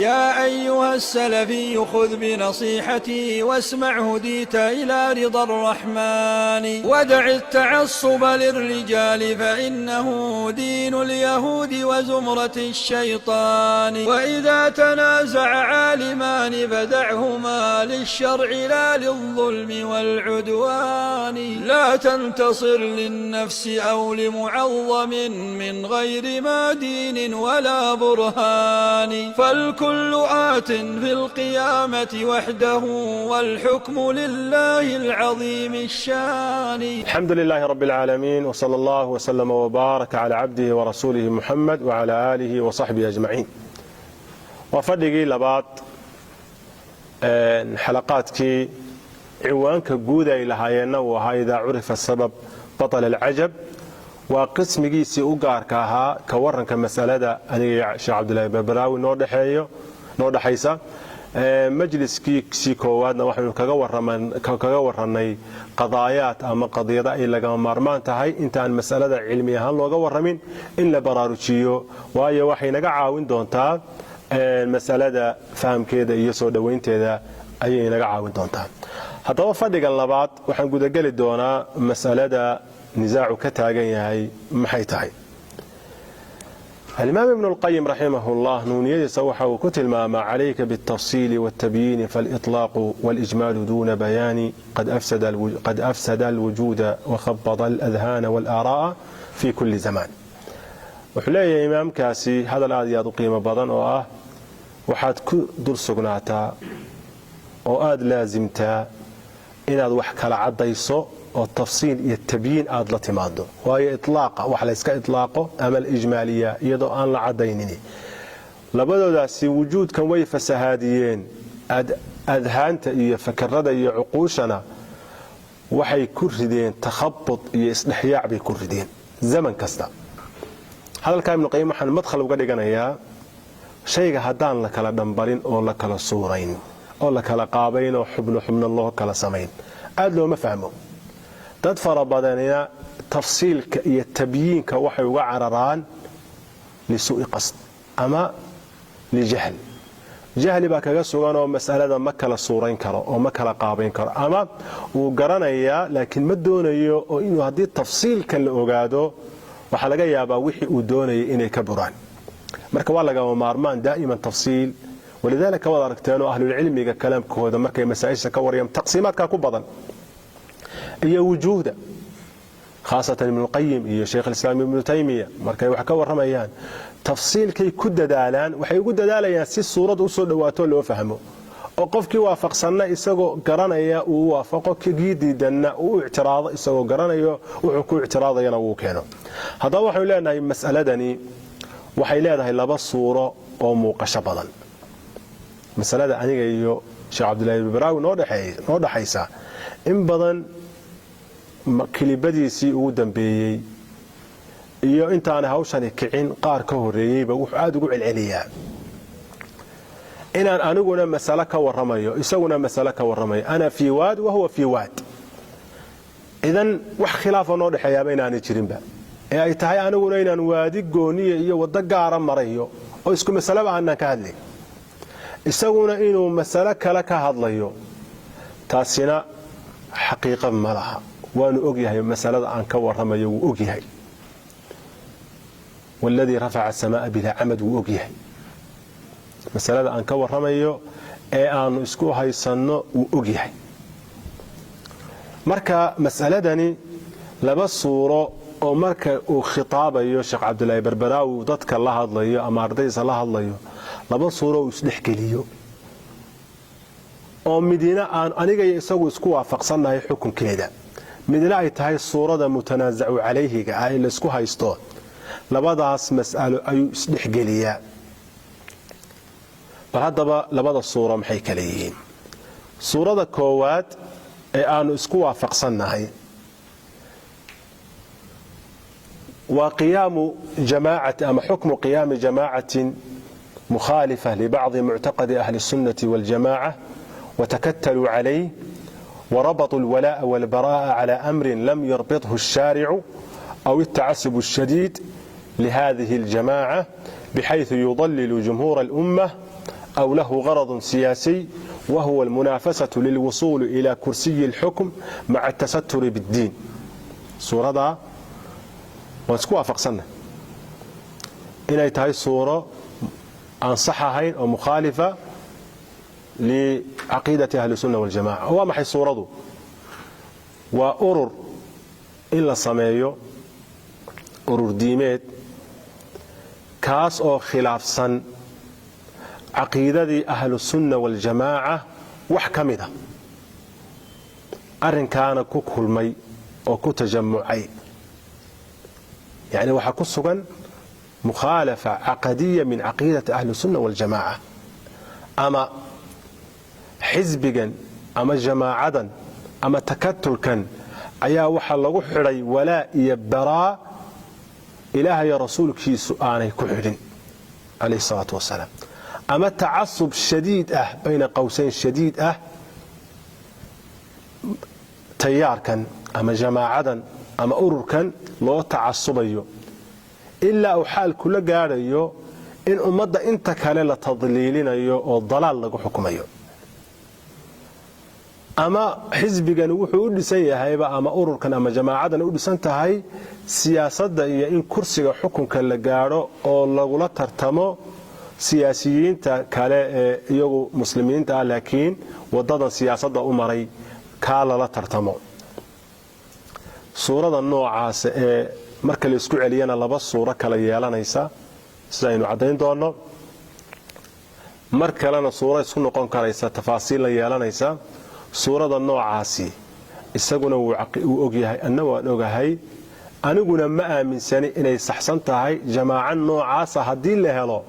يا أيها السلفي خذ بنصيحتي واسمع هديت إلى رضا الرحمن ودع التعصب للرجال فإنه دين اليهود وزمرة الشيطان وإذا تنازع عالمان فدعهما للشرع لا للظلم والعدوان لا تنتصر للنفس أو لمعظم من غير ما دين ولا برهان فالكل آت في القيامة وحده والحكم لله العظيم الشان. الحمد لله رب العالمين وصلى الله وسلم وبارك على عبده ورسوله محمد وعلى آله وصحبه أجمعين. وفرقي لبعض حلقاتك عوانك جودة إلى هاينا وهذا عرف السبب بطل العجب وقسميسي ugaarka ka waranka mas'alada aniga Sheekh Abdullah Barbaraawi noo dhaxaysa majliskii koowaadna waxaanu kaga waranay qadaayaat ama qadiyada ay laga maarmaan tahay intaan mas'alada cilmi ahaan looga waramin in la baraarujiyo waayo waxay naga caawin doontaa mas'alada fahamkeeda iyo soo dhaweynteeda ayay naga caawin doontaa. haddaba fadhiga labaad waxaan guda gali doonaa mas'alada نزاع كتاغن ياهي maxay tahay. الإمام ابن القيم رحمه الله نونية سوحة وكتل ما عليك بالتفصيل والتبيين فالإطلاق والإجمال دون بيان قد أفسد الوجود وخبض الأذهان والآراء في كل زمان. وحلي إمام كاسي هذا الآديات قيمة بضن وحاد كدر سقناتا وآد لازمتا إن هذا وحكا لعضيصو والتفصيل التبيين آد لتماده وهي إطلاقه وحليسك إطلاقه أما الإجمالية يدو أن لعدينني لبدو داسي وجود كان ويفا سهاديين أذهانت إيا فكرد إيا عقوشنا وحي كردين تخبط إيا إصلحياع بي كردين زمن كستا هذا الكلام ابن القيم حن مدخل وقال إياه شيء هدان لك لدنبرين أو لك لصورين أو لك لقابين أو حبن الله كلا سمين آد لو ما فهمه dad fara badanina tafsiilka iyo tabyiinka waxay uga cararaan li suu'i qasd ama li jahl jahli ba kaga sugan oo mas'alada ma kala suureyn karo oo ma kala qaabayn karo ama uu garanaya laakiin ma doonayo oo inuu hadii tafsiilka la ogaado waxa laga yaabaa wixii uu doonayay inay ka buraan marka waa laga maarmaan daa'iman tafsiil ولذلك wada aragteeno ahlul cilmiga kalaamkooda markay masaa'isha ka wariyaan taqsiimaadka ku badan هي وجوده خاصة ابن القيم هي شيخ الإسلام ابن تيمية مركي وحكا ورميان تفصيل كي كد دالان وحي كد دالان سي الصورة أسود دواتو لو فهمه وقفك وافق سنة إساقو قرانيا ووافقك جيدا واعتراض إساقو قرانيا وحكو اعتراض ينوو كانوا هذا وحي لنا هي مسألة دني وحي لنا هي لبا الصورة وموقش بضل مسألة دني يو شيخ عبد الله البراوي نور حيسا إن بضن kilibadiisii ugu dambeeyay iyo intaan hawshan kicin qaar ka horeeyayba wuxuu aad ugu celceliyaa inaan aniguna mas'ala ka waramayo isaguna mas'ala ka waramayo ana fi waad wa huwa fi waad idan wax khilaaf oo dhaxayaaba inaan jirinba ee ay tahay aniguna inaan waadi gooniye iyo wada gaara marayo oo isku mas'alaba aan ka hadlay isaguna inuu mas'ala kala ka hadlayo taasina xaqiiqo ma laha وأنا أجيها مسألة عن كور رمي وأجيها والذي رفع السماء بلا عمد وأجيها مسألة عن كور رمي أن إسكوها يصنع وأجيها مركا مسألة دني لبس صورة أو مركا وخطابة يوشق عبد الله بربراوي وضدك الله الله أما أرضيس الله الله لبس صورة ويسلح كليو أو مدينة أنا جاي يسوي إسكوها فقصنا هي حكم كذا midna ay tahay suurada mutanaazacu calayhiga ay la isku haysto labadaas mas'alo ay isdhexgeliyaa hadaba labada suura maxay kala yihiin suurada koowaad ee aanu isku waafaqsanahay waa qiyaamu jamaacati ama xukmu qiyaami jamaacatin mukhalifa li ba'd mu'taqadi ahli sunnati wal jamaa'a وتكتلوا عليه وربطوا الولاء والبراء على أمر لم يربطه الشارع أو التعسب الشديد لهذه الجماعة بحيث يضلل جمهور الأمة أو له غرض سياسي وهو المنافسة للوصول إلى كرسي الحكم مع التستر بالدين. سورة دا وانسكوا فقصنا إن هاي السورة أنصحها أو مخالفة لعقيدة أهل السنة والجماعة. هو محي السورة دو وأرر إلا صميو أرر ديميت كاس أو خلاف صن عقيدة أهل السنة والجماعة وحكمها أرن كان كوكل مي أو كتجمعي يعني وحكسوا مخالفة عقدية من عقيدة أهل السنة والجماعة أما حزبا أما جماعة أما تكتلكا أيا وحا لغو حري ولا يبرا إله يا رسول كي سؤالي كحرين عليه الصلاة والسلام أما تعصب شديد بين قوسين شديد تيار كان أما جماعة أما أرور كان لو تعصبيو إلا أو حال كل قاريو إن أمد إنت كان لتضليلين والضلال لغو حكميو أما حزبك نوحو لسيهاي أما أرور كان أما جماعة نقول سنتهاي سياسة إيا إن كرسي حكم كان لقارو أو لغو لا ترتمو سياسيين كاله يجو مسلمين لكن وضد سياسة أمري كالا لا ترتمو سورة النوع مركل يسكو علينا لبس سورة كلا يالانيسا سينو عدين دونه مركلنا سورة يسكو نقون كريسا تفاصيل يالانيسا سورة النوع عاسي isaguna uu og yahay annagu aan ogahay aniguna ma aaminsani inay saxsan tahay jamaacan noocaas hadii la helo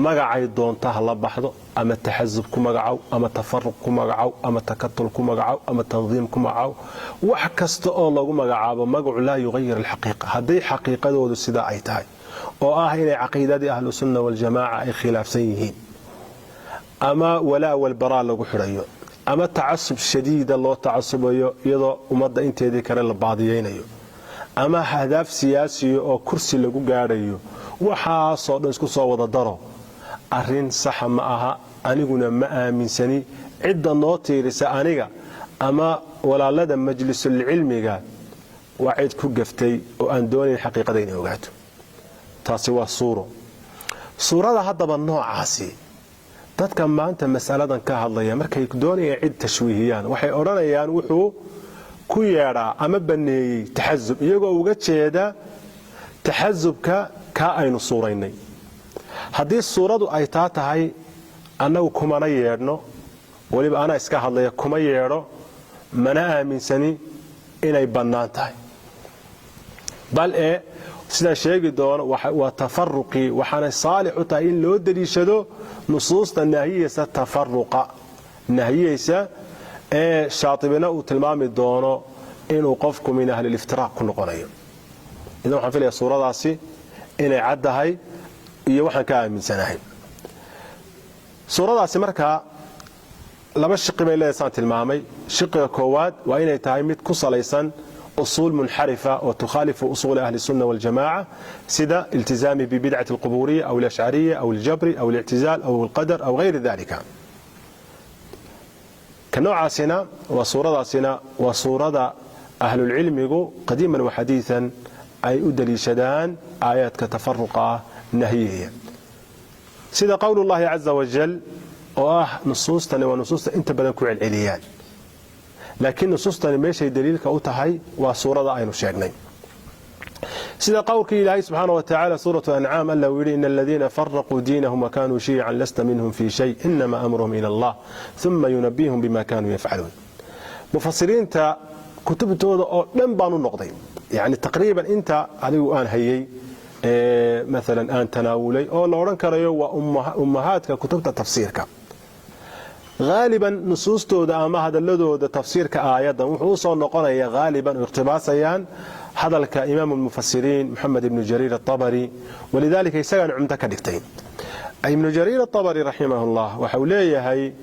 magacay doonta la baxdo ama taxazub ku magacaw ama tafarruq ku magacaw ama takattul ku magacaw ama tanziim ku magacaw wax kasta oo lagu magacaabo magacu la yughayir alhaqiqa hadii xaqiiqadoodu sida ay tahay oo ah inay aqeedadii ahlu sunna wal jamaa ay khilaafsan yihiin ama wala wal bara lagu xirayo ama taasub shadiid loo taasubayo iyadoo umada inteedii kale la baadiyeynayo ama hadaaf siyaasi oo kursi lagu gaarayo waxa soo dhan isku soo wada daro arin sax ma aha aniguna ma aaminsani cid noo tiirisa aniga ama walaalada majlisul cilmiga wacid ku gaftay oo aan doonin xaqiiqada inay ogaato taasi waa suurada hadaba noocaasi dadka maanta mas'aladan ka hadlaya markay doonayaan cid tashwiihiyaan waxay oranayaan wuxuu ku yeeraa ama baneeyay taxazub iyagoo uga jeeda taxazubka ka aynu suuraynay hadii suuradu ay tahay annagu kuma yeedno waliba ana iska hadlaya kuma yeedho mana aaminsani inay bannaan tahay bal sida sheegi doono waa tafarruqi waxana saalixu tahay in loo daliishado nusuusta nahiyaysa tafarruqa nahiyaysa shaatibina uu tilmaami doono inuu qofku min ahli al-iftiraaq ku noqonayo idan waxaan filayaa suuradaasi inay caddahay iyo waxaan ka aaminsanahay suuradaasi marka laba shiqi bay leedahay tilmaamay shiqiga koowaad waa inay tahay mid ku salaysan أصول منحرفة وتخالف أصول أهل السنة والجماعة سدا التزامي ببدعة القبورية أو الأشعرية أو الجبر أو الاعتزال أو القدر أو غير ذلك كنوع سنة وصورة سنة وصورة أهل العلم يقول قديما وحديثا أي أدلي شدان آيات كتفرقة نهيية سدا قول الله عز وجل نصوصتنا ونصوصتنا انت بدنكو العليان لكن نصوصتنا ماشي دليلك او تahay waa suurada aynu sheegnay sida qowlkii Ilaahay subhanahu wa ta'ala suuratu an'am alla wiri innal ladina farraqu diinahum wa kanu shi'an lasta minhum fi shay inma amruhum ila Allah thumma yunabbihum bima kanu yaf'alun mufassiriinta kutubtooda oo dhan baan u noqday yani taqriiban inta adigu aan hayay مثلا aan tanaawulay oo la oran karayo waa ummahaadka kutubta tafsiirka غالبا نصوصتooda ama hadalladooda tafsiirka aayadan wuxuu soo noqonaya غالبا iqtibaasayaan hadalka imaam al-mufassirin Muhammad ibn Jarir at-Tabari ولذلك isagan cumta ka dhigtay ibn Jarir at-Tabari rahimahullah waxa uu leeyahay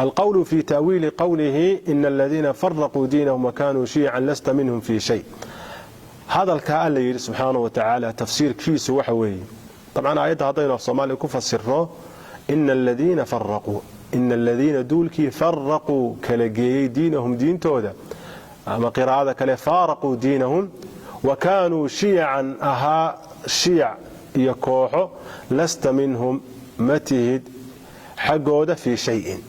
القول في تأويل قوله إن الذين فرقوا دينهم وكانوا شيعا لست منهم في شيء هذا الكلام اللي سبحانه وتعالى تفسير كيس وحوي طبعا آيات هذين الصومالي كفسره ina aladiina duulkii faraquu kala geeyey diinahum diintooda ama qiraa'ada kale faaraquu diinahum wa kaanuu shiyacan ahaa shiyac iyo kooxo lasta minhum ma tihid xaggooda fii shayin.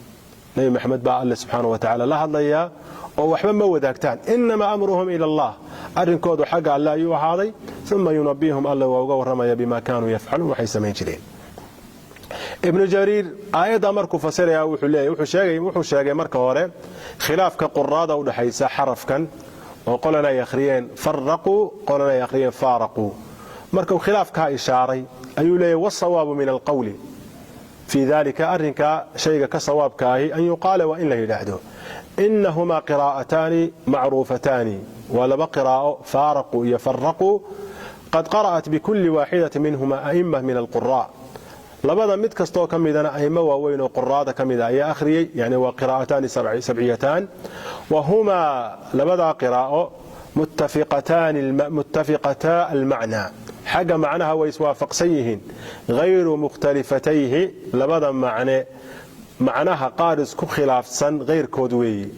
nebi maxamed baa alle subxaana wa tacaala la hadlayaa oo waxba ma wadaagtaan. inamaa amruhum ila allah, arrinkoodu xagga alle ayuu ahaaday. uma yunabihum alle waa uga warramaya bima kaanuu yafcaluun, waxay samayn jireen. ibnu jariir aayadda markuu fasiraya wuxuu sheegay marka hore khilaafka quraada u dhaxaysa xarafkan oo qolana ay akhriyeen faraquu qolana ay akhriyeen faaraquu. markuu khilaafkaa ishaaray ayuu leeyahy wasawaabu min alqawli fii dalika, arrinkaa shayga ka sawaabkaahi an yuqaala waa in la yidhaahdo inahumaa qiraa'ataani macruufataani, waa laba qiraa'o faaraquu iyo faraquu qad qara'at bikulli waaxidati minhuma a'imma min alquraa. labada mid kastoo ka midana aimo waaweyn oo quraada ka mida ayaa akhriyey, yani waa qiraa'ataani sabciyataan, wahumaa labadaa qiraa'o muttafiqataa almacnaa, xagga macnaha way iswaafaqsan yihiin, hayru mukhtalifatayhi, labada macnaha qaar isku khilaafsan hayrkood weeyi.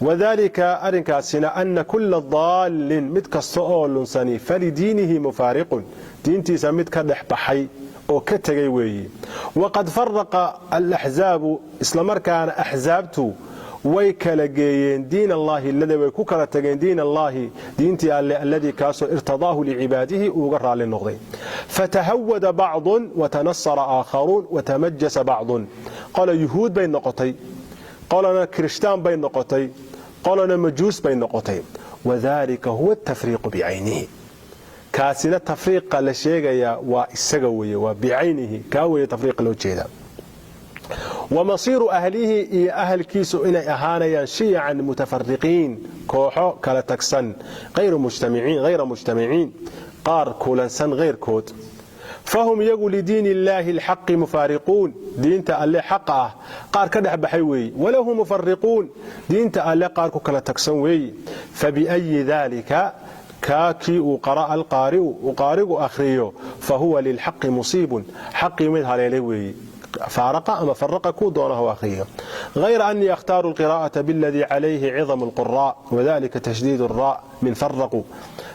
wadalika arrinkaasina ana kulla daallin mid kasta oo lunsani falidiinihi mufaariqun, diintiisa mid ka dhex baxay oo ka tegay weeyi. waqad faraqa alaxzaabu, islamarkaana axzaabtu way kala geeyeen diin allahi alladii, way ku kala tageen diin allahi diintii alle alladii kaasoo irtadaahu licibaadihi uuga raalli noqday. fatahawada bacdun watanasara aakharuun watamajasa bacdun, qola yuhuud bay noqotay, qolana kirishtaan bay noqotay, qolana majuus bay noqotay. wadalika huwa atafriiqu bicaynihi, kaasina tafriiqa la sheegayaa waa isaga weeye, waa bicaynihi, kaa weeye tafriiqa loo jeeda. wamasiiru ahlihi, iyo ahalkiisu inay ahaanayaan shiyacan mutafariqiin, kooxo kala tagsan, hayra mujtamiciin, qaar kulansan hayrkood. fahum iyagu lidiin illaahi alxaqi mufaariquun, diinta alle xaqa ah qaar ka dhex baxay weeyi. walahu mufariquun, diinta alle qaar ku kala tagsan weeyi. fabiayi dalika, kaakii uu qara'a alqaari'u uu qaarigu akhriyo, fahuwa lilxaqi musiibun, xaqii mid haleelay weeyi. faaraqa ama faraqa kuu doonaha u akhriyo. hayra anii akhtaaru alqiraa'ata biladii calayhi cidamu alquraa, wadalika tashdiid alraa min faraquu.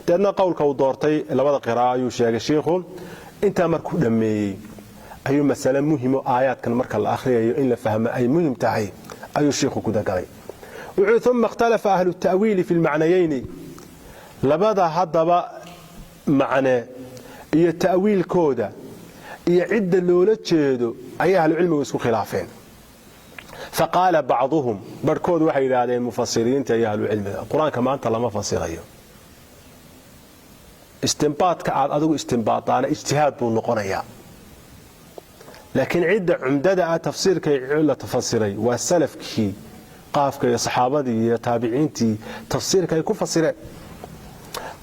deedna qowlka uu doortay labada qiraa'a ayuu sheegay shiikhu. intaa markuu dhammeeyey ayuu masale muhimo aayaadkan marka la akhriyayo in la fahmo ay muhim tahay ayuu shiikhu ku dagalay. wuxuu uma ikhtalafa ahlu ta'wiili fi lmacnayayni, labada haddaba macne iyo ta'wiilkooda iyo cidda loola jeedo ayay ahlucilmigu isku khilaafeen. faqaala bacduhum, barhkood waxay yidhaahdeen mufasiriinta iyo ahlucilmiga, qur-aanka maanta lama fasirayo, istimbaadka aad adigu istimbaadaana ijtihaad buu noqonayaa. laakiin cidda cumdada ah tafsiirka la tafasiray waa salafkii, qaafka iyo saxaabadii iyo taabiciintii tafsiirka ay ku fasireen.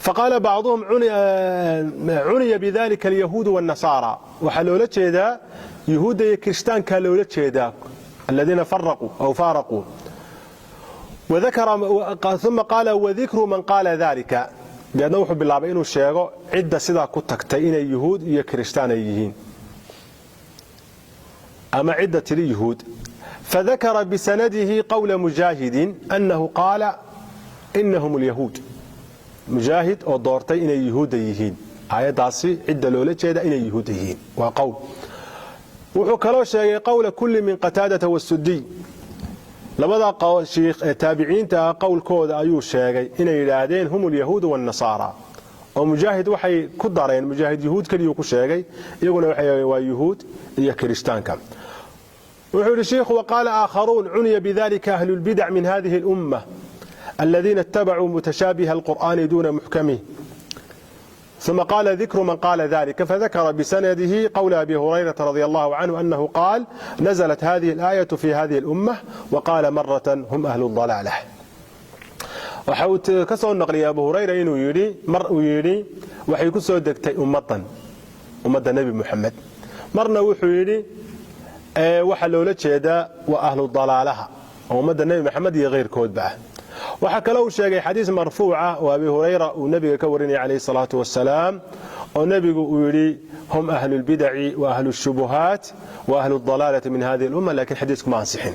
faqaala bacduhum cuniya bidalika alyahuudu wاnnasaara, waxaa loola jeedaa yuhuudda iyo kirishtaankaa loola jeedaa, aladiina faraquu aw faaraquu. uma qaala wadikru man qaala dalika, deedna wuxuu bilaabay inuu sheego cidda sidaa ku tagtay inay yuhuud iyo kirishtaan ay yihiin, ama cidda tiri yuhuud. fadakara bisanadihi qawla mujaahidin annahu qaala inahum alyahuud, mujaahid oo doortay inay yuhuudda yihiin. aayaddaasi cidda loola jeeda inay yuhuudda yihiin waa qowl. wuxuu kaloo sheegay qowla kulli min qataadata wasudiy, labada shiikh ee taabiciinta ah qowlkooda ayuu sheegay inay yidhaahdeen hum alyahuudu waannasaara. oo mujaahid waxay ku dareen, mujaahid yuhuud keliyuu ku sheegay, iyaguna waxay waa yuhuud iyo kirishtaanka. wuxuu yidhi shiikhu waqaala aakharuun cuniya bidalika ahlu lbidac min hadihi اlumma aladiina ittabacuu mutashaabiha alqur'ani duuna muxkamih. ثم قال ذكر من قال ذلك فذكر بسنده قول أبي هريرة رضي الله عنه أنه قال نزلت هذه الآية في هذه الأمة وقال مرة هم أهل الضلالة. وحاوت كسو النقل أبو هريرة إنه يري وحي كسو دكتي أمة النبي محمد مرنا وحو يري وحلو لتشيدا وأهل الضلالة وأمة النبي محمد يغير كود بعه. waxaa kaloo uu sheegay xadiis marfuuca oo Abi Hurayra uu nabiga ka warinay calayhi salaatu wasalaam ونبي يقول هم أهل البدع وأهل الشبهات وأهل الضلالة من هذه الأمة، لكن حديثكم عن صحيح.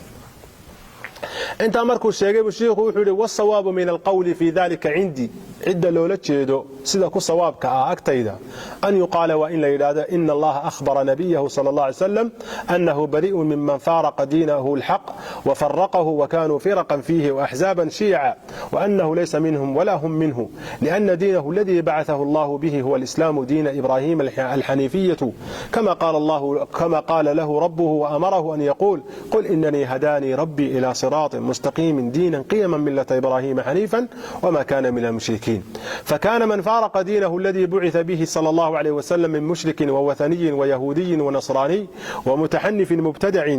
انت امركو sheegay sheekhu wuxuu yiri wasawaabu min alqawli fi dhalika indi idda loola jeedo sida ku sawaabka ah agtayda an yuqala wa in la yiraahdo inna allaha akhbara nabiyahu sallallahu alayhi wasallam annahu bari'un mimman faraqa dinahu alhaq wa farraqahu wa kanu firqan fihi wa ahzaban shi'a wa annahu laysa minhum wala hum minhu lianna dinahu alladhi ba'athahu allah bihi huwa alislam din ibrahim alhanifiyyah kama qala lahu rabbuhu wa amarahu an yaqul qul innani hadani rabbi ila صراط مستقيم دينا قيما ملة إبراهيم حنيفا وما كان من المشركين. فكان من فارق دينه الذي بعث به صلى الله عليه وسلم من مشرك ووثني ويهودي ونصراني ومتحنف مبتدع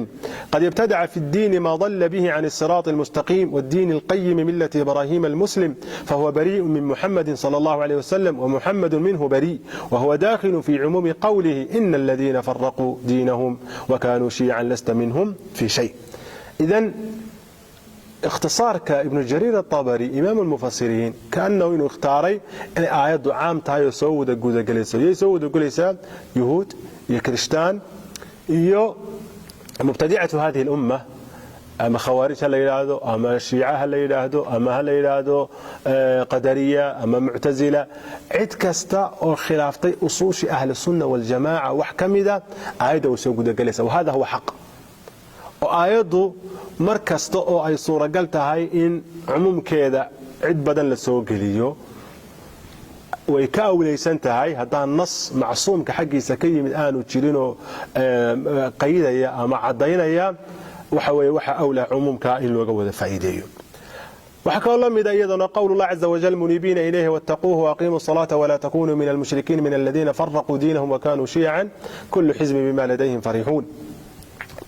قد ابتدع في الدين ما ضل به عن الصراط المستقيم والدين القيم ملة إبراهيم المسلم، فهو بريء من محمد صلى الله عليه وسلم ومحمد منه بريء، وهو داخل في عموم قوله إن الذين فرقوا دينهم وكانوا شيعا لست منهم في شيء. إذن اختصارك ابن جرير الطبري إمام المفسرين كأنه إنه اختاري إن آيات عام تايو سوود الجوزة جلسة يسود الجلسة يهود يكريستان يو مبتدعة هذه الأمة، أما خوارج هلا يلاهدو أما شيعة هلا يلاهدو أما هلا يلاهدو قدرية أما معتزلة عد كستا أو خلافتي أصوش أهل السنة والجماعة وحكمدا آيات وسوود الجلسة، وهذا هو حق. وآياته مركزته أو أي صورة قلتها هاي إن عموم كذا عد بدن لسوق ليو ويكاو ليسنتها هاي هذا النص معصوم كحقي سكي من الآن وتشيلينه قيدة يا مع عضينا يا وحوي وح أولى عموم كائن وجود فائدة. وحكى الله من أيضا قول الله عز وجل منيبين إليه واتقوه وأقيموا الصلاة ولا تكونوا من المشركين من الذين فرقوا دينهم وكانوا شيعا كل حزب بما لديهم فرحون.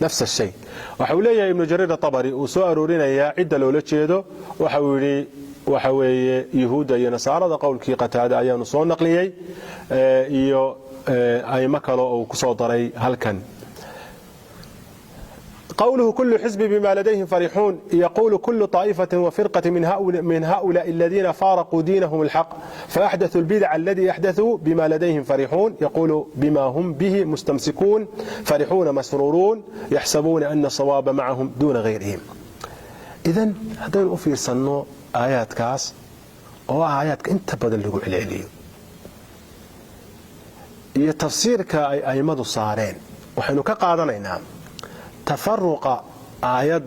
نفس الشيء. وحولي ابن جرير الطبري وسؤال رينا عدة لولا تشيدو وحوي يهودا ينصارى قول كي قتادة أيام نصون نقليي إيو أي مكالو أو كسوطري هل كان قوله كل حزب بما لديهم فرحون يقول كل طائفة وفرقة من هؤلاء الذين فارقوا دينهم الحق فأحدثوا البدع الذي أحدثوا بما لديهم فرحون، يقول بما هم به مستمسكون فرحون مسرورون يحسبون أن الصواب معهم دون غيرهم. إذن هذا في صنو آيات كاس أو آيات أنت بدل لقوا عليه هي تفسير كأي مدو صارين وحنو كقاضنا تفرق آيات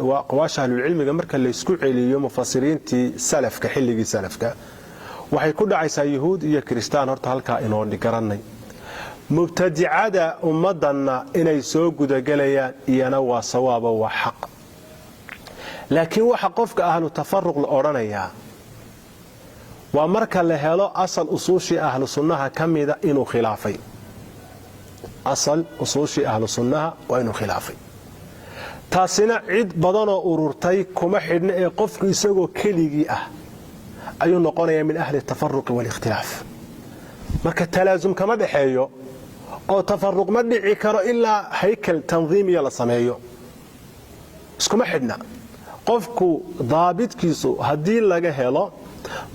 وقواش أهل العلم مركا اللي يسكوع اليوم مفسرين تي سلف كحلقي سلفك waxay ku dhacaysaa yahuud iyo kristaan horta halka inoo dhigaranay mubtadi'ada ummadana inay soo gudagalayaan iyana waa sawaaba waa xaq, laakiin waxa qofka ahlu tafarruq la oranaya waa marka la helo asal usuushi ahlu sunnaha kamida inuu khilaafay asal usuushi ahlu sunnaha waa inuu khilaafay. taasina cid badan oo ururtay kuma xidhna ee qofku isagoo keligii ah ayuu noqonayaa min ahli tafarruq wal ikhtilaaf. marka talaazum kama dhaxeeyo oo tafarruq ma dhici karo ilaa haykal tanziimiya la sameeyo iskuma xidhna. qofku daabitkiisu hadii laga helo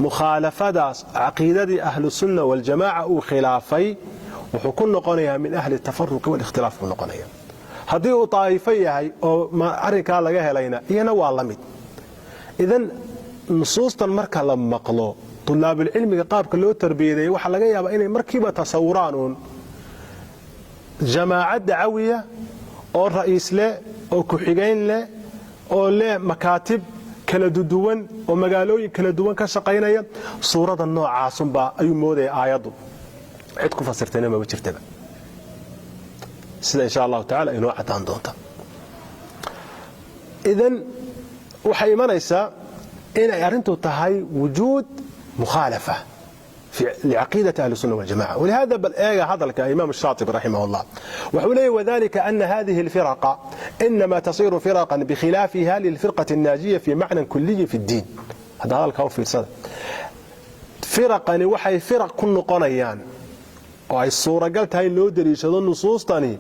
mukhalafadaas aqeedadii ahlu sunna wal jamaa uu khilaafay wuxuu ku noqonayaa min ahli tafarruq wal ikhtilaaf ku noqonayaa. haddii uu taa'ifo yahay oo arrinka laga helayna iyana waa la mid. idan nusuustan marka la maqlo طلاب العلم qaabka loo tarbiyadeeyay waxa laga yaabaa inay markiiba tasawuraan jamaaca dacwiya oo ra'iis leh oo ku xigeen leh oo leh makaatib kala duwan oo magaalooyin kala duwan ka shaqeynaya suurada noocaas ayuu mooday aayadu cid ku fasirtayna ma jirtaba sida insha Allah ta'ala inoo cadaan doonta. idan waxay imanaysaa إن أرنتو تهاي وجود مخالفة لعقيدة أهل السنة والجماعة. ولهذا هذا الإمام الشاطبي رحمه الله وحوليه وذلك أن هذه الفرقة إنما تصير فرقا بخلافها للفرقة الناجية في معنى كلي في الدين. هذا الكون في صدر فرقا وحي فرق كل قنيان وهي الصورة قلت هاي اللودري شذو النصوص تاني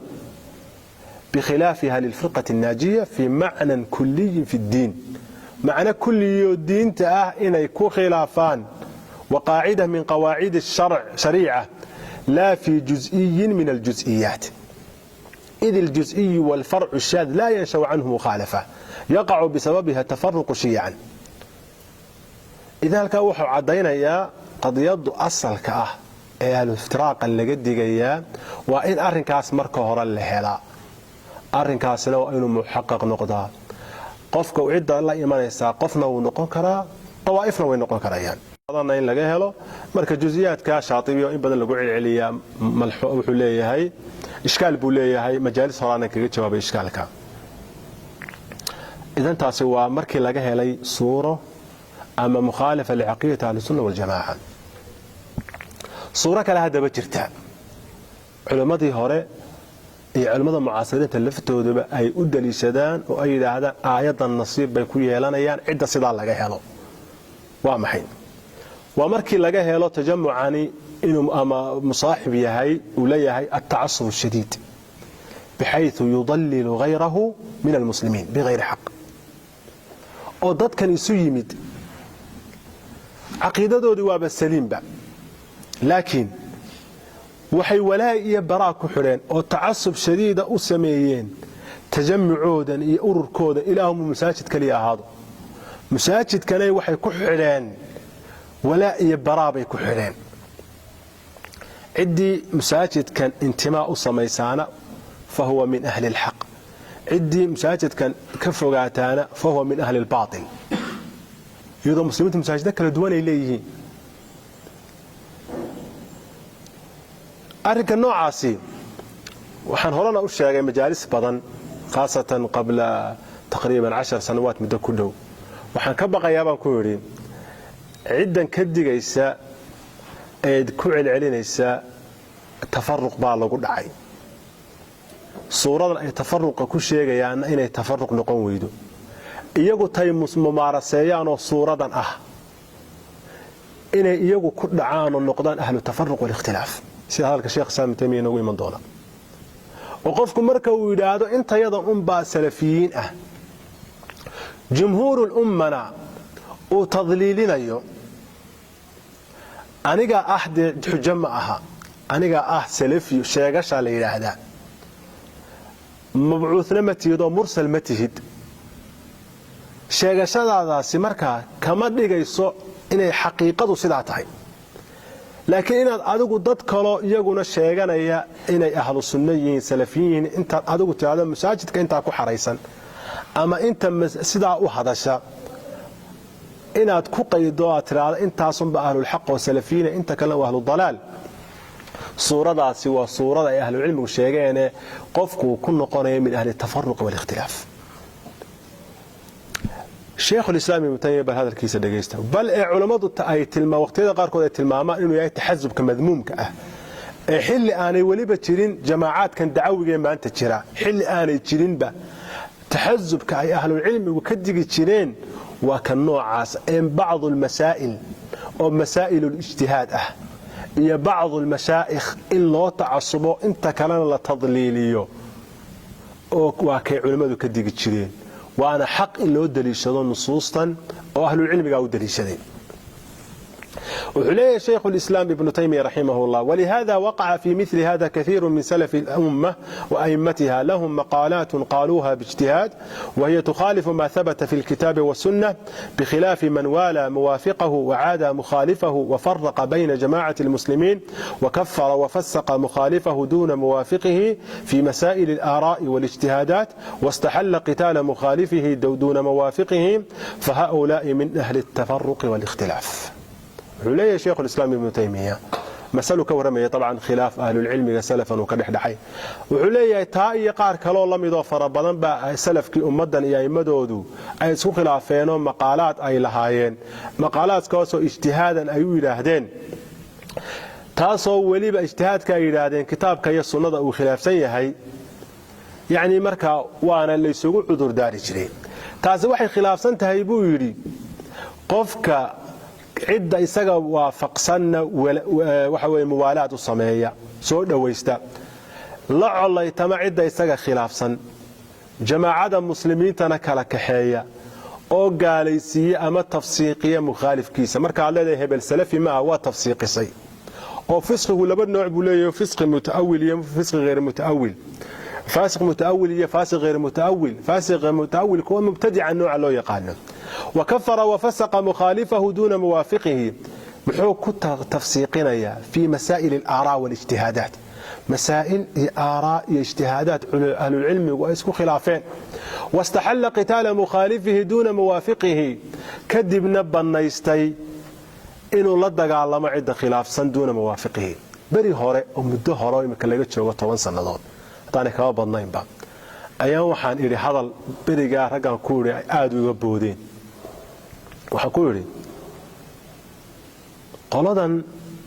بخلافها للفرقة الناجية في معنى كلي في الدين. معنى كل الدين تاه إن يكون خلافان وقاعدة من قواعد الشريعة لا في جزئي من الجزئيات، إذ الجزئي والفرع الشاذ لا ينشأ عنه مخالفة يقع بسببها تفرق شيعا. إذا halkaa wuxuu cadaynayaa qadiyadu asalka ah ee al-iftiraaqa laga digayaa waa in arrinkaas marka hore la helaa, arrinkaasna waa inuu muxaqaq noqdaa. qofka cidda la imanaysa qofna uu noqon karaa, tawaa'ifna way noqon karayaan. badana in laga helo marka juziyaadka shaatibiyo in badan lagu celceliyaa wuxuu leeyahay ishkaal buu leeyahay, majaalis horaan kaga jawaabay ishkaalka. idan taasi waa markii laga helay suuro ama mukhaalifa licaqiidati ahli sunna wal jamaa. suuro kale hadaba jirta culimadii hore iyo culimada mucaasiriinta laftooduba ay u daliishadaan oo ay yiraahdaan aayadan nasiib bay ku yeelanayaan cidda sidaa laga helo. waa maxay? waa markii laga helo tajamucani inuu ama musaaxib yahay uu leeyahay at-ta'assub shadiid bixaythu yudallilu ghayrahu min al-muslimiin bighayri haqq. oo dadkan isu yimid caqiidadoodii waaba saliimba, laakiin waxay walaa iyo baraa ku xidheen oo tacasub shadiida u sameeyeen tajamucoodan iyo ururkooda ilaahum masaajid kaliya ahaado. masaajidkanay waxay ku xidheen walaa iyo baraa bay ku xidheen. ciddii masaajidkan intimaa u samaysaana fahuwa min ahli alxaq, ciddii masaajidkan ka fogaataana fahuwa min ahli albaatil, iyadoo muslimiintu masaajida kala duwan ay leeyihiin. arrinka noocaasi waxaan horena u sheegay majaalis badan, khaasatan qabla taqriiban 10 sanawaad muddo ku dhow. waxaan ka baqayaa baan ku yidhi ciddan ka digaysa ee ku celcelinaysa tafarruq baa lagu dhacay, suuradan ay tafarruqa ku sheegayaan inay tafarruq noqon weydo, iyagu tay mumaaraseeyaan oo suuradan ah inay iyagu ku dhacaan oo noqdaan ahlu tafarruq wal ikhtilaaf, sida hadalka sheekh Saami Taymiya nagu iman doona. oo qofku marka uu yiraahdo intayadan baa salafiyiin ah, jumhuurul ummana uu tadliilinayo, aniga ahde xujo ma aha, aniga salafi sheegasha la yiraahdaa, mabcuuthna ma tihid oo mursal ma tihid. sheegashadaadaasi markaa kama dhigayso inay xaqiiqadu sidaa tahay, laakiin inaad adigu dad kale iyaguna sheeganaya inay ahlu sunna yihiin salafiyiin inta adigu taada masaajidka inta ku xareysan ama inta sidaa u hadasha inaad ku qaydo aad tiraado intaasun ba ahlul xaq oo salafiyiin inta kale waa ahlul dalaal. suuradaasi waa suurada ay ahlu cilmigu sheegeen qofku ku noqonayo min ahli tafarruq wal ikhtilaaf. شيخ الإسلام ابن تيمية بهذا الكيس دقيسته بل علماء أي تلما وقتها قاركود تلماما إنه يأتي تحزب كمذموم كأه حل أنا ولي بتشرين جماعات كان دعوي ما أنت تشرا حل أنا تشرين به تحزب كأي أهل العلم وكدق تشرين وكان نوع عاس إن بعض المسائل أو مسائل الاجتهاد هي بعض المشايخ إلا تعصبوا أنت كلام لا تضليليو وكي علماء كدق تشرين وأنا حق إن لو دليشدون نصوصا وأهل العلم قاعد دليشدين. وحليه شيخ الإسلام ابن تيمية رحمه الله ولهذا وقع في مثل هذا كثير من سلف الأمة وأئمتها لهم مقالات قالوها باجتهاد وهي تخالف ما ثبت في الكتاب والسنة بخلاف من والى موافقه وعادى مخالفه وفرق بين جماعة المسلمين وكفر وفسق مخالفه دون موافقه في مسائل الآراء والاجتهادات واستحل قتال مخالفه دون موافقه فهؤلاء من أهل التفرق والاختلاف. عليه شيخ الإسلام ابن تيمية مسألة كورمية طبعا خلاف أهل العلم سلفا وكدح دحي وعليه تاي قار كلو لم يضفر بدن با سلف كي امدن يا مدودو اي اسو خلافين مقالات اي لهايين مقالات كاسو اجتهادا اي يراهدين تاسو وليبا اجتهادka ay yiraahdeen kitaabka iyo sunnada uu khilaafsan yahay yani marka waana la isugu cudur daari jiray taasi waxay khilaafsan tahay buu yiri qofka عدة إسقى وافقسنا وحوي موالات الصمية سود ويستا لا الله يتمع عدة إسقى خلافا جماعة المسلمين تنكلا كحية أو قاليسية أما تفسيقية مخالف كيسة مركا على هبل السلفي ما هو تفسيقي وفسق لبد نوع بوليه فسق متأول وفسق غير متأول فاسق متأول هي فاسق غير متأول فاسق غير متأول هو مبتدع النوع لو يقال وكفر وفسق مخالفه دون موافقه محو كنت تفسيقنا في مسائل الآراء والاجتهادات مسائل آراء اجتهادات أهل العلم وإسكو خلافين واستحل قتال مخالفه دون موافقه كذب نبا نيستي إنه لا دغالما عيد خلافسن دون موافقه بري هوري oo muddo hore imika laga joogo 10 sanadood hadaan ka badnayn ba ayaan waxaan iri hadal beriga ragan ku iri aad uga boodeen waxa ku iri qoladan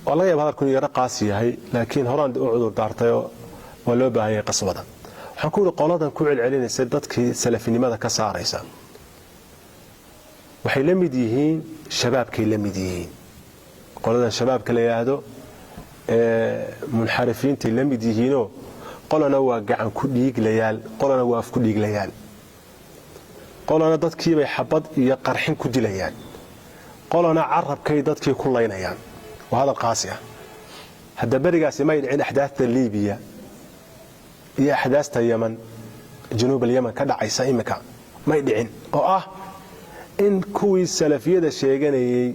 walaga yaab hadalku yara qaasi yahay laakiin horaan u cudur daartay oo loo baahan qaswada waxaan ku iri qoladan ku celcelinaysa dadkii salafinimada ka saaraysa waxay la mid yihiin shabaabkay la mid yihiin qoladan shabaabka la yiraahdo munxarifiintii la mid yihiino qolana waa gacan ku dhiiglayaal qolana waa af ku dhiiglayaal qolana dadkii bay xabad iyo qarxin ku dilayaan qolana carabkay dadkii ku leynayaan waa hada qaasi ah hada barigaasi ma yidhin ahdaafta Liibiya iyo ahdaafta Yemen جنوب اليمن ka dhacaysa imika ma yidhin oo ah in kuwii salafiyada sheeganayay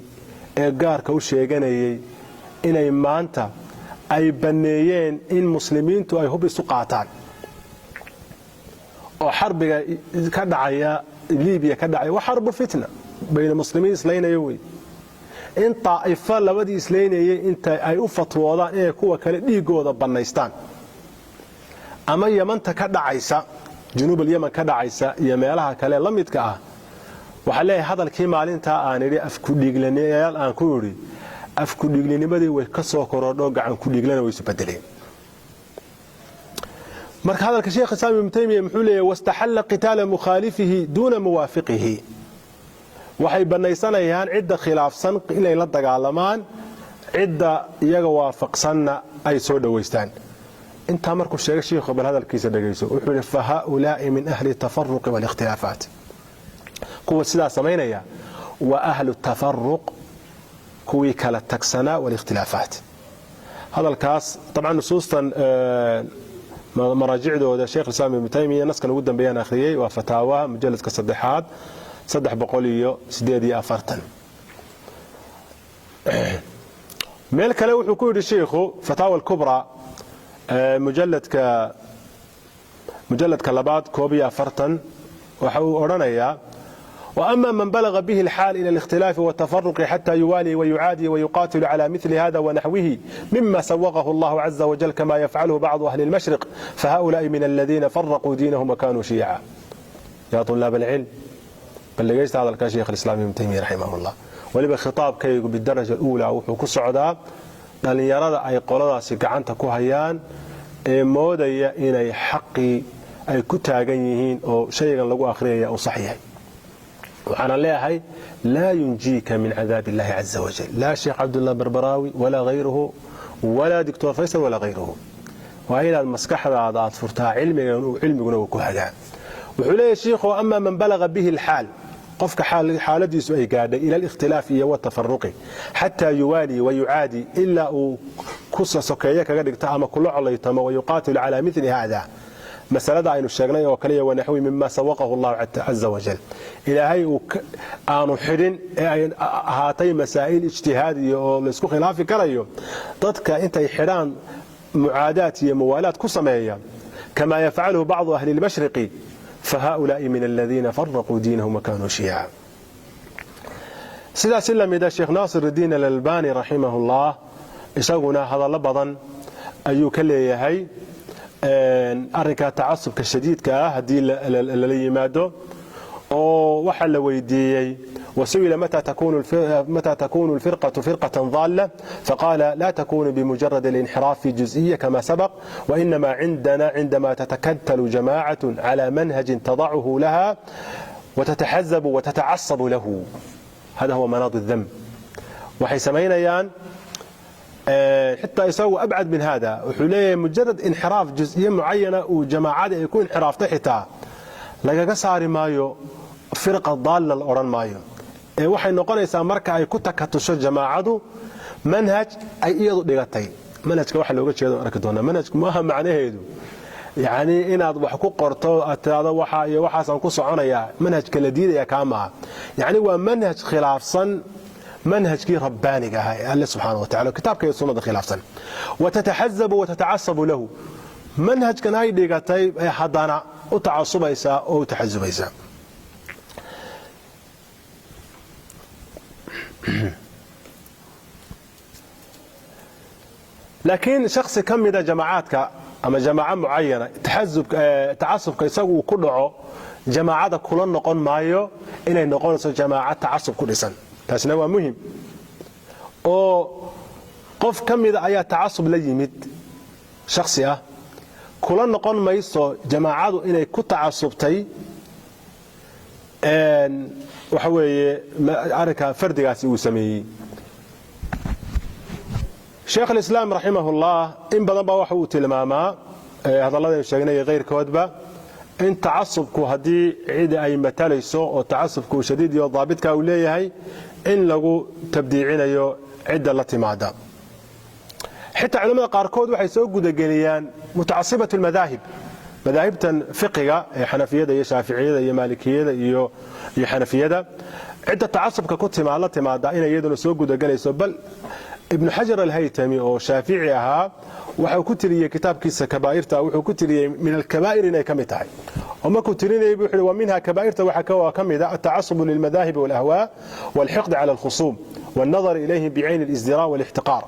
ee gaarka u sheeganayay inay maanta ay baneeyeen in muslimiintu ay hub isu qaataan oo xarbiga ka dhacaya Liibiya ka dhacay waa xarb fitna bayna muslimiin islaynaya way in taifa labadii islaynayay inta ay u fatwoodaan ee kuwa kale dhiigooda baneystaan ama Yamanta ka dhacaysa جنوب اليمن ka dhacaysa iyo meelaha kale la midka ah waxa leeyahay hadalkii maalinta aan iri af ku dhiiglaneeyal aan ku iri af ku dhiiglanimadii way ka soo korodho gacan ku dhiiglana way isu bedeleen marka hadalka sheekh Saami ibn Taymiyyah muxuu leeyahay wastahalla qital mukhalifihi duna muwafiqihi waxay banaysanayaan cidda khilaafsan inay la dagaalamaan cidda iyaga waafaqsanna ay soo dhaweystaan inta markuu sheegay sheekhu bal hadalkiisa dhageyso wuxuu leeyahay fa haa'ulaa'i min ahli at-tafarruq wal ikhtilaafaat kuwa sidaa sameynaya wa ahlu at-tafarruq kuwii kala tagsana wal ikhtilaafaat hadalkaas طبعا nusuustan maraajicdooda sheekh Saami ibn Taymiyyah naskan ugu dambeeyay akhriyay waa fataawa mujalladka 3 348 meel kale wuxuu ku yiri sheekhu fataawa al-kubra مجلد كلابات كوبيا فرتن وحو أرانيا وأما من بلغ به الحال إلى الاختلاف والتفرق حتى يوالي ويعادي ويقاتل على مثل هذا ونحوه مما سوغه الله عز وجل كما يفعله بعض أهل المشرق فهؤلاء من الذين فرقوا دينهم وكانوا شيعا يا طلاب العلم بلغيست هذا الشيخ الإسلام ابن تيمية رحمه الله ولبا خطاب كي بالدرجة الأولى وحكو السعوداء dhalinyarada ay qoladaasi gacanta ku hayaan ee moodaya inay xaqi ay ku taagan yihiin oo shaygan lagu akhriyay oo sax yahay waxaan leeyahay la yunjika min adab Allah azza wa jalla la Sheikh Abdullah Barbarawi wala ghayruhu wala Dr. Faisal wala ghayruhu wa ila maskaxdaada aad furtaa cilmiguna ku hagaan wuxuu leeyahay sheekhu amma man balagha bihi al-hal qofka xaaladiisu ay gaadhay ila al-ikhtilaaf iyo tafarruqi hatta yuwali wa yuadi illa kusasokeeya kaga dhigta ama kula colaytama wa yuqatil ala mithli hada masalada aynu sheegnay oo kaliya wanaxwi mimma sawaqahu Allah azza wa jalla ilaahay aanu xirin ay ahaatay masaa'il ijtihaadiyo oo la isku khilaafi karayo dadka intay xiraan muaadaat iyo muwalaat ku sameeya kama yaf'aluhu ba'd ahli al-mashriqi فهؤلاء من الذين فرقوا دينهم وكانوا شيعا سيدا سلم إذا الشيخ ناصر الدين الألباني رحمه الله إساقنا هذا لبضا أيو كلي هي أركا تعصب كشديد كهدي اللي يمادو وحل ويديي وسئل متى تكون الفرقة فرقة ضالة فقال لا تكون بمجرد الانحراف في جزئية كما سبق وإنما عندما تتكتل جماعة على منهج تضعه لها وتتحزب وتتعصب له هذا هو مناط الذنب وحيسمين يان حتى يسوي أبعد من هذا وحليه مجرد انحراف جزئية معينة وجماعات يكون انحراف تحتها لقى قصاري مايو فرقة ضالة الأوران مايو waxay noqonaysaa marka ay ku takatusho jamaacadu manhaj ay iyadu dhigatay manhajka waxa looga jeedo arki doona manhajku ma aha macnaheedu yani inaad wax ku qorto ataada waxa iyo waxaasan ku soconaya manhajka la diidaya kaama yani waa manhaj khilaafsan manhajkii rabbaaniga ah ee Allah subhanahu wa ta'ala kitaabka iyo sunnada khilaafsan watatahazzabu watata'assabu lahu manhajkan ay dhigatay ay hadana u tacasubaysa oo tahazzubaysa لكن شخص كمida جماعaadka ama جamاعة معayنة تacasubka isagu ku dhaco جamاعada kula noqon maayo inay noqonayso جamاعة tacasub ku dhisan taasna waa muhim oo qof kamida ayaa tacasub la yimid shakhsi ah kula noqon mayso جamاعadu inay ku tacasubtay waxa weeye arrinka fardigaasi uu sameeyay شيخ الإسلام رحمه الله إن بدن با waxa uu tilmaamaa hadalladeen sheegnay qeyrkoodba in tacasubku hadii cid ay matalayso oo tacasubku shadiid iyo daabidka uu leeyahay in lagu tabdiicinayo cid la timaada xitaa culimada qaarkood waxay soo gudageliyaan mutacassibatu almadahib madahibtan fiqiga ee xanafiyada iyo shaafiiciyada iyo maalikiyada iyo xanafiyada cid tacasubka ku timaada in iyaduna soo gudagelayso bal ابن حجر الهيثمي أو شافعي أها وحو كتري كتاب كيس كبائرته وحو كتري من الكبائر إنه كمتاعي وما كترين يبحر ومنها كبائرته وحكوا كمدا التعصب للمذاهب والأهواء والحقد على الخصوم والنظر إليهم بعين الازدراء والاحتقار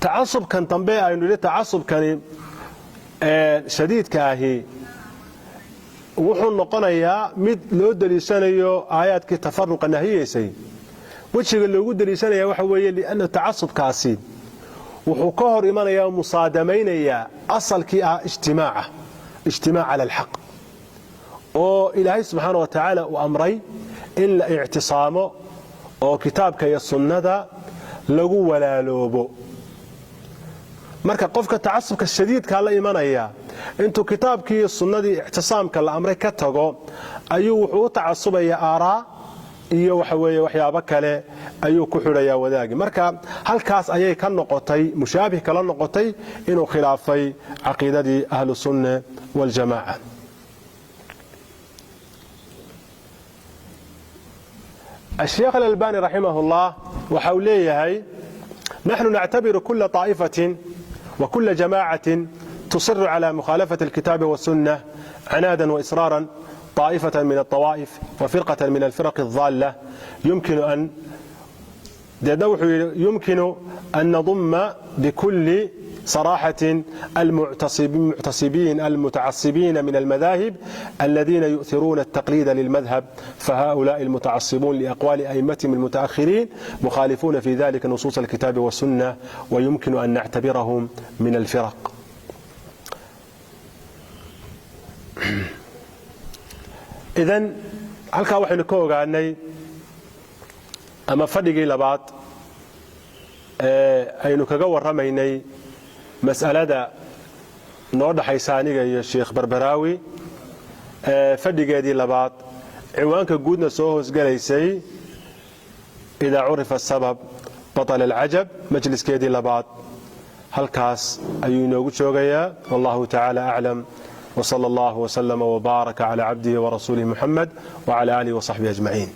تعصب كان تنبيه أنه تعصب كان شديد كاهي wuxuu noqonayaa mid loo daliishanayo aayaadkii tafarruqa nahiyeysay wajiga loogu daliishanaya waxa weeye li'anna tacasubkaasi wuxuu ka hor imanayaa musaadamaynaya asalkii ah ijtimaac ala alxaq oo ilaahay subxaanahu wa tacaala uu amray in la ictisaamo oo kitaabka iyo sunnada lagu walaaloobo marka qofka tacasubka shadiidka la imanaya intuu kitaabkii iyo sunnadii ictisaamka la amray ka tago ayuu wuxuu u tacasubaya aaraa iyo waxa weeye waxyaabo kale ayuu ku xidhayaa wadaagi marka halkaas ayay ka noqotay mushaabih kala noqotay inuu khilaafay caqiidadii ahlu sunna wal jamaa الشيخ الألباني رحمه الله وحوليه نحن نعتبر كل طائفة وكل جماعة تصر على مخالفة الكتاب والسنة عنادا وإصرارا طائفة من الطوائف وفرقة من الفرق الضالة يمكن أن نضم بكل صراحة المعتصبين المتعصبين من المذاهب الذين يؤثرون التقليد للمذهب فهؤلاء المتعصبون لأقوال أئمتهم المتأخرين مخالفون في ذلك نصوص الكتاب والسنة ويمكن أن نعتبرهم من الفرق إذن halka waxaynu ka ogaanay ama fadhigii labaad aynu kaga waramaynay mas'alada noo dhaxaysa aniga iyo Sheekh Barbaraawi fadhigeedii labaad ciwaanka guudna soo hoosgalaysay ida urifa sabab batal alajab majliskeedii labaad halkaas ayuu inoogu joogayaa wallahu ta'ala a'lam وصلى الله وسلم وبارك على عبده ورسوله محمد وعلى آله وصحبه أجمعين